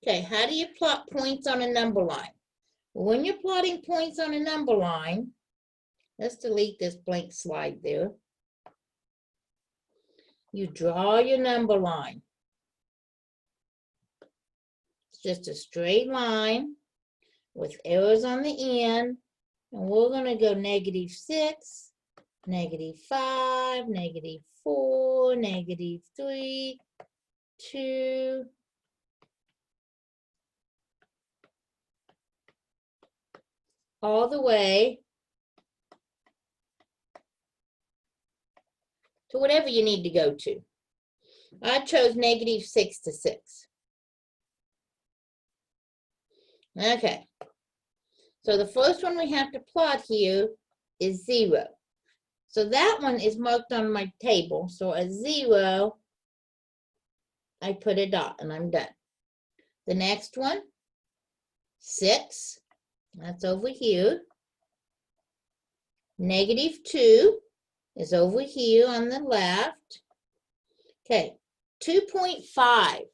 Okay, how do you plot points on a number line? Well, when you're plotting points on a number line, let's delete this blank slide there. You draw your number line. It's just a straight line with arrows on the end. And we're going to go -6, -5, -4, -3, 2, all the way to whatever you need to go to. I chose -6 to 6. Okay. So the first one we have to plot here is 0. So that one is marked on my table. So at 0, I put a dot and I'm done. The next one, 6, that's over here. -2 is over here on the left. Okay, 2.5.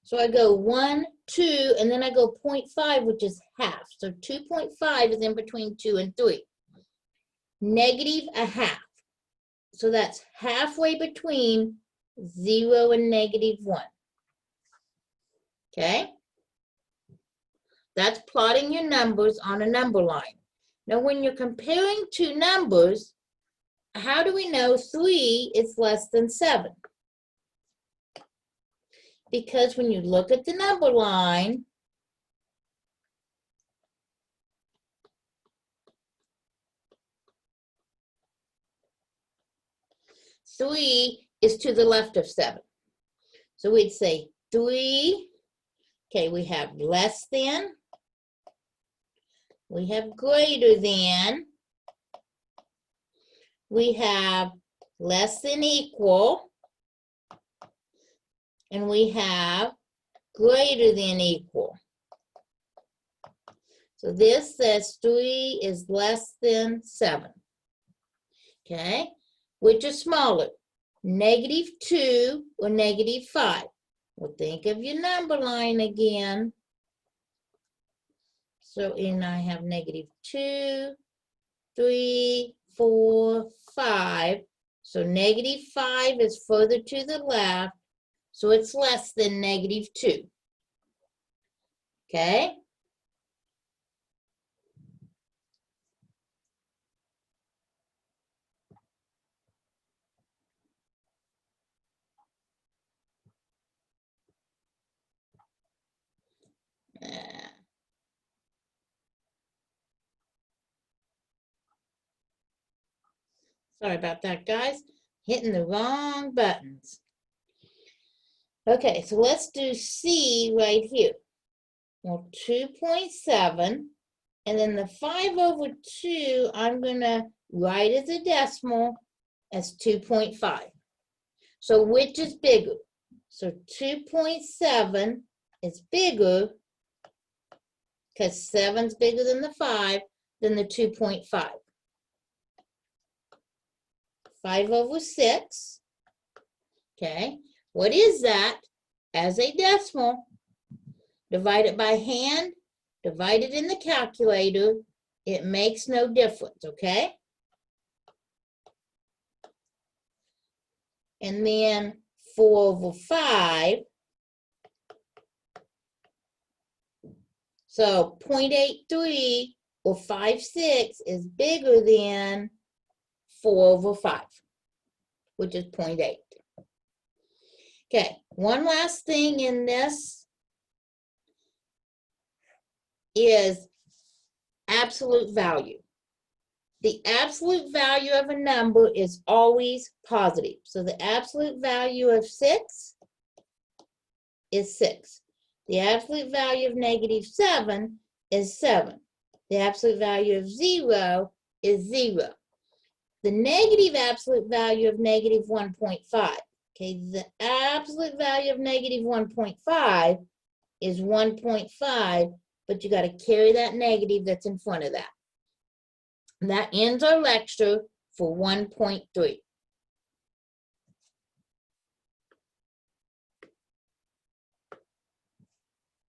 So I go 1, 2, and then I go 0.5, which is half. So 2.5 is in between 2 and 3. -0.5. So that's halfway between 0 and -1. Okay? That's plotting your numbers on a number line. Now, when you're comparing two numbers, how do we know 3 is less than 7? Because when you look at the number line, three is to the left of 7. So we'd say 3. Okay, we have less than. We have greater than. We have less than equal. And we have greater than equal. So this says 3 is less than 7. Okay, which is smaller, -2 or -5? Well, think of your number line again. So I have -2, 3, 4, 5. So -5 is further to the left. So it's less than -2. Okay? Sorry about that, guys. Hitting the wrong buttons. Okay, so let's do C right here. Well, 2.7, and then the 5/2, I'm going to write as a decimal as 2.5. So which is bigger? So 2.7 is bigger, because 7's bigger than the 5, than the 2.5. 5/6. Okay, what is that as a decimal? Divide it by hand, divide it in the calculator. It makes no difference, okay? And then 4/5. So 0.83 or 5/6 is bigger than 4/5, which is 0.8. Okay, one last thing in this is absolute value. The absolute value of a number is always positive. So the absolute value of 6 is 6. The absolute value of -7 is 7. The absolute value of 0 is 0. The negative absolute value of -1.5. Okay, the absolute value of -1.5 is 1.5, but you got to carry that negative that's in front of that. And that ends our lecture for 1.3.